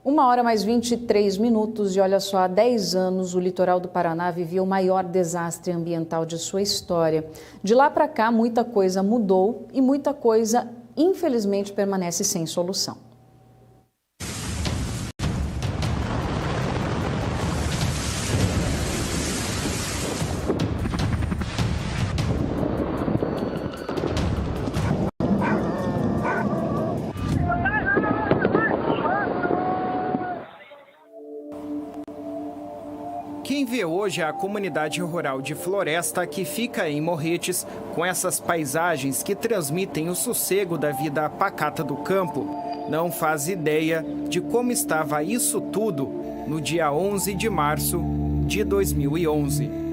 1h mais 23 e olha só, há 10 anos o litoral do Paraná vivia o maior desastre ambiental de sua história. De lá para cá, muita coisa mudou e muita coisa, infelizmente, permanece sem solução. Quem vê hoje a comunidade rural de Floresta, que fica em Morretes, com essas paisagens que transmitem o sossego da vida pacata do campo, não faz ideia de como estava isso tudo no dia 11 de março de 2011.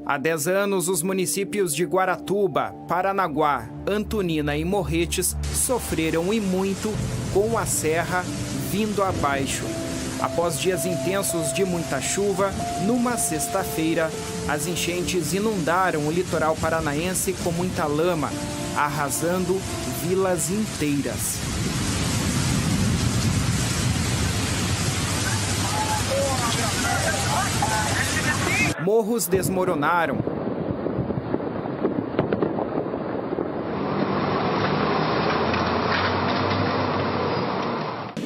Há 10 anos, os municípios de Guaratuba, Paranaguá, Antonina e Morretes sofreram e muito com a serra vindo abaixo. Após dias intensos de muita chuva, numa sexta-feira, as enchentes inundaram o litoral paranaense com muita lama, arrasando vilas inteiras. Morros desmoronaram.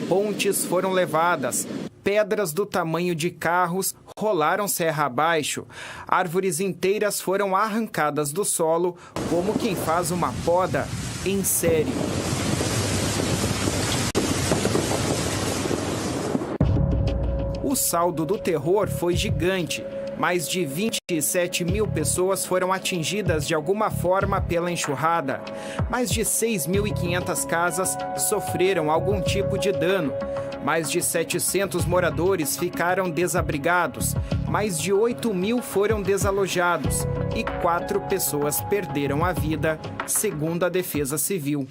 Pontes foram levadas. Pedras do tamanho de carros rolaram serra abaixo. Árvores inteiras foram arrancadas do solo, como quem faz uma poda em série. O saldo do terror foi gigante. Mais de 27 mil pessoas foram atingidas de alguma forma pela enxurrada. Mais de 6.500 casas sofreram algum tipo de dano. Mais de 700 moradores ficaram desabrigados. Mais de 8 mil foram desalojados. E 4 pessoas perderam a vida, segundo a Defesa Civil.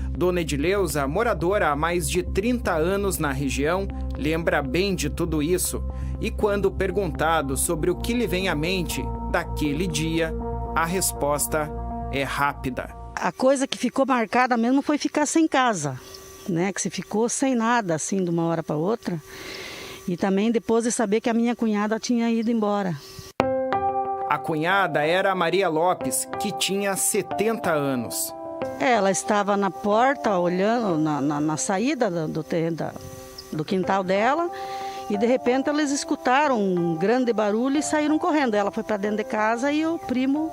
Dona Edileuza, moradora há mais de 30 anos na região, lembra bem de tudo isso. E quando perguntado sobre o que lhe vem à mente daquele dia, a resposta é rápida. A coisa que ficou marcada mesmo foi ficar sem casa, né? Que se ficou sem nada, assim, de uma hora para outra. E também depois de saber que a minha cunhada tinha ido embora. A cunhada era a Maria Lopes, que tinha 70 anos. Ela estava na porta, olhando na saída do quintal dela. E de repente eles escutaram um grande barulho e saíram correndo. Ela foi para dentro de casa e o primo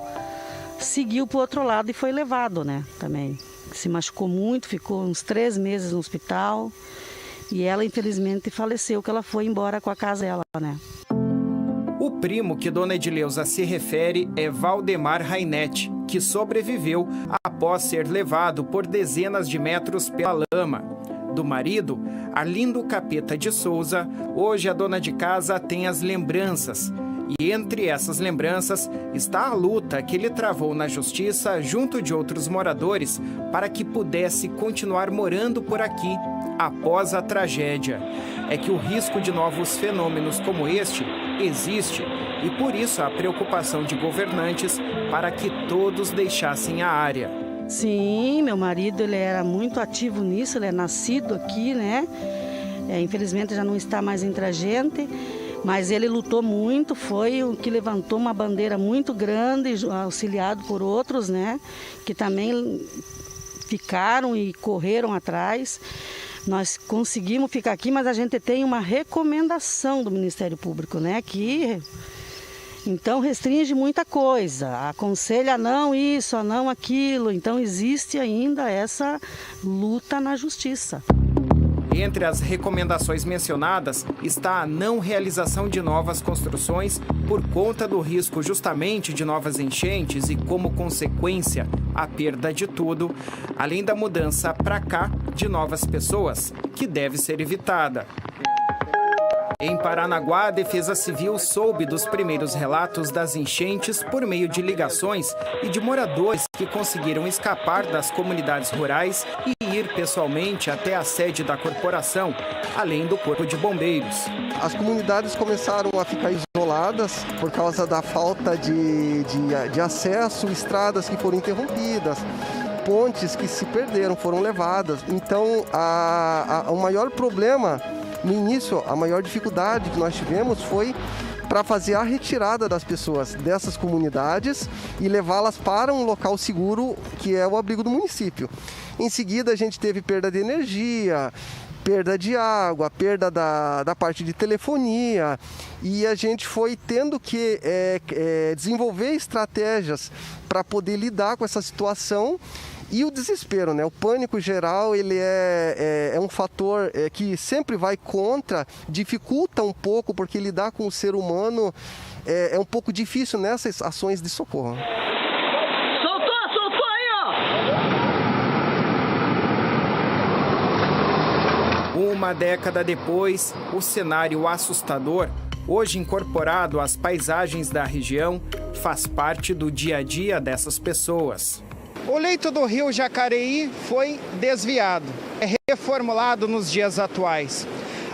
seguiu para o outro lado e foi levado, né? Também se machucou muito, ficou uns 3 meses no hospital. E ela infelizmente faleceu, que ela foi embora com a casa dela, né? O primo que Dona Edileuza se refere é Valdemar Rainetti, que sobreviveu após ser levado por dezenas de metros pela lama. Do marido, Arlindo Capeta de Souza, hoje a dona de casa tem as lembranças. E entre essas lembranças está a luta que ele travou na justiça junto de outros moradores para que pudesse continuar morando por aqui após a tragédia. É que o risco de novos fenômenos como este existe e por isso a preocupação de governantes para que todos deixassem a área. Sim, meu marido ele era muito ativo nisso, ele é nascido aqui, né? Infelizmente já não está mais entre a gente, mas ele lutou muito, foi o que levantou uma bandeira muito grande, auxiliado por outros, né? Que também ficaram e correram atrás. Nós conseguimos ficar aqui, mas a gente tem uma recomendação do Ministério Público, né? Que então restringe muita coisa, aconselha não isso, não aquilo. Então existe ainda essa luta na justiça. Entre as recomendações mencionadas está a não realização de novas construções por conta do risco justamente de novas enchentes e, como consequência, a perda de tudo, além da mudança para cá de novas pessoas, que deve ser evitada. Em Paranaguá, a Defesa Civil soube dos primeiros relatos das enchentes por meio de ligações e de moradores que conseguiram escapar das comunidades rurais e ir pessoalmente até a sede da corporação, além do Corpo de Bombeiros. As comunidades começaram a ficar isoladas isoladas por causa da falta de acesso, estradas que foram interrompidas, pontes que se perderam, foram levadas. Então, o maior problema, no início, a maior dificuldade que nós tivemos foi para fazer a retirada das pessoas dessas comunidades e levá-las para um local seguro, que é o abrigo do município. Em seguida, a gente teve perda de energia, perda de água, perda da parte de telefonia, e a gente foi tendo que desenvolver estratégias para poder lidar com essa situação. E o desespero, né? O pânico geral, ele é um fator que sempre vai contra, dificulta um pouco, porque lidar com o ser humano é um pouco difícil nessas ações de socorro. Soltou aí, ó! Uma década depois, o cenário assustador, hoje incorporado às paisagens da região, faz parte do dia a dia dessas pessoas. O leito do rio Jacareí foi desviado, é reformulado nos dias atuais.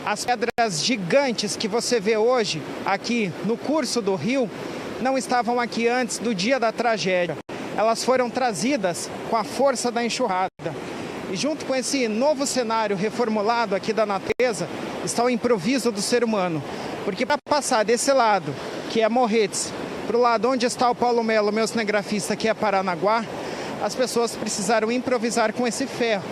As pedras gigantes que você vê hoje aqui no curso do rio não estavam aqui antes do dia da tragédia. Elas foram trazidas com a força da enxurrada. E junto com esse novo cenário reformulado aqui da natureza, está o improviso do ser humano. Porque para passar desse lado, que é Morretes, para o lado onde está o Paulo Melo, meu cinegrafista, que é Paranaguá, as pessoas precisaram improvisar com esse ferro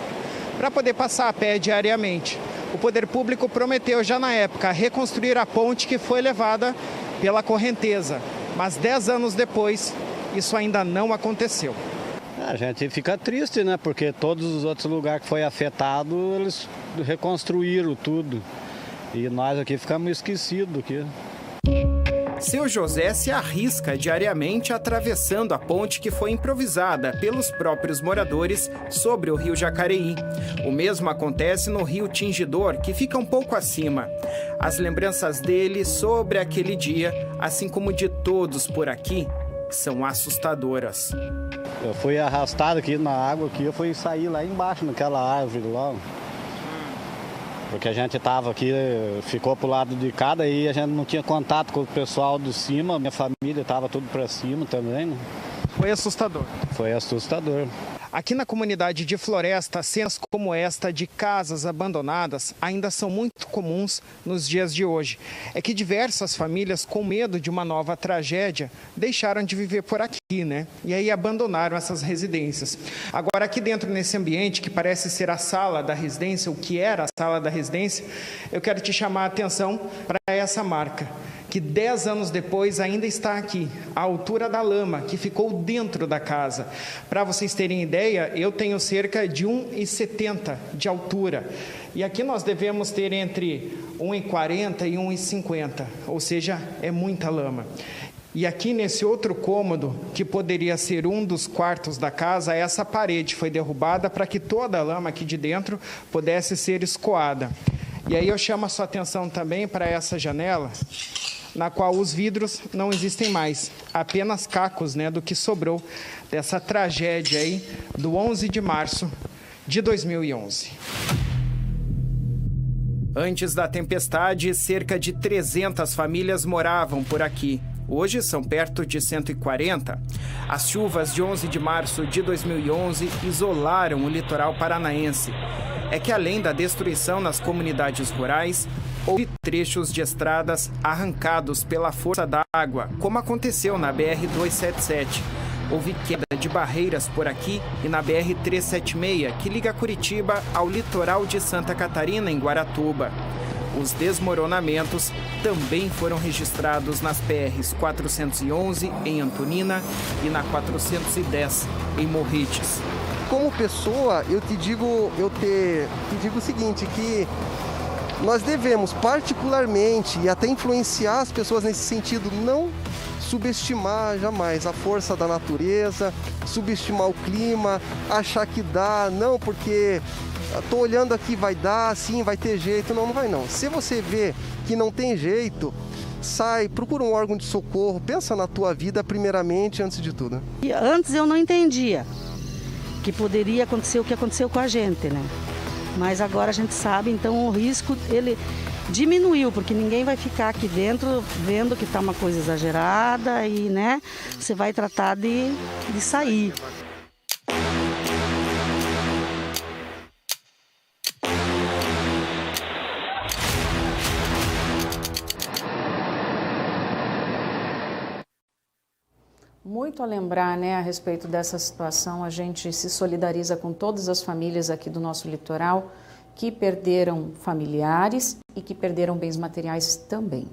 para poder passar a pé diariamente. O poder público prometeu já na época reconstruir a ponte que foi levada pela correnteza, mas 10 anos depois isso ainda não aconteceu. A gente fica triste, né? Porque todos os outros lugares que foi afetado, eles reconstruíram tudo. E nós aqui ficamos esquecidos aqui. Seu José se arrisca diariamente atravessando a ponte que foi improvisada pelos próprios moradores sobre o rio Jacareí. O mesmo acontece no rio Tingidor, que fica um pouco acima. As lembranças dele sobre aquele dia, assim como de todos por aqui, são assustadoras. Eu fui arrastado aqui na água, eu fui sair lá embaixo, naquela árvore lá. Porque a gente estava aqui, ficou pro lado de cá, daí a gente não tinha contato com o pessoal de cima, minha família estava tudo para cima também, né? Foi assustador. Foi assustador. Aqui na comunidade de Floresta, cenas como esta de casas abandonadas ainda são muito comuns nos dias de hoje. É que diversas famílias, com medo de uma nova tragédia, deixaram de viver por aqui, né? E aí abandonaram essas residências. Agora, aqui dentro, nesse ambiente que parece ser a sala da residência, o que era a sala da residência, eu quero te chamar a atenção para essa marca, que 10 anos depois ainda está aqui, à altura da lama, que ficou dentro da casa. Para vocês terem ideia, eu tenho cerca de 1,70 de altura. E aqui nós devemos ter entre 1,40 e 1,50, ou seja, é muita lama. E aqui nesse outro cômodo, que poderia ser um dos quartos da casa, essa parede foi derrubada para que toda a lama aqui de dentro pudesse ser escoada. E aí eu chamo a sua atenção também para essa janela, na qual os vidros não existem mais, apenas cacos, né, do que sobrou dessa tragédia aí do 11 de março de 2011. Antes da tempestade, cerca de 300 famílias moravam por aqui. Hoje são perto de 140. As chuvas de 11 de março de 2011 isolaram o litoral paranaense. É que além da destruição nas comunidades rurais, houve trechos de estradas arrancados pela força da água, como aconteceu na BR-277. Houve queda de barreiras por aqui e na BR-376, que liga Curitiba ao litoral de Santa Catarina, em Guaratuba. Os desmoronamentos também foram registrados nas PRs-411, em Antonina, e na 410, em Morretes. Como pessoa, eu te digo o seguinte, que nós devemos particularmente e até influenciar as pessoas nesse sentido, não subestimar jamais a força da natureza, subestimar o clima, achar que dá, não, porque estou olhando aqui, vai dar, sim, vai ter jeito, não vai não. Se você vê que não tem jeito, sai, procura um órgão de socorro, pensa na tua vida primeiramente, antes de tudo. E antes eu não entendia que poderia acontecer o que aconteceu com a gente, né? Mas agora a gente sabe, então o risco, ele diminuiu, porque ninguém vai ficar aqui dentro vendo que está uma coisa exagerada e, né, você vai tratar de sair. Muito a lembrar, né, a respeito dessa situação, a gente se solidariza com todas as famílias aqui do nosso litoral que perderam familiares e que perderam bens materiais também.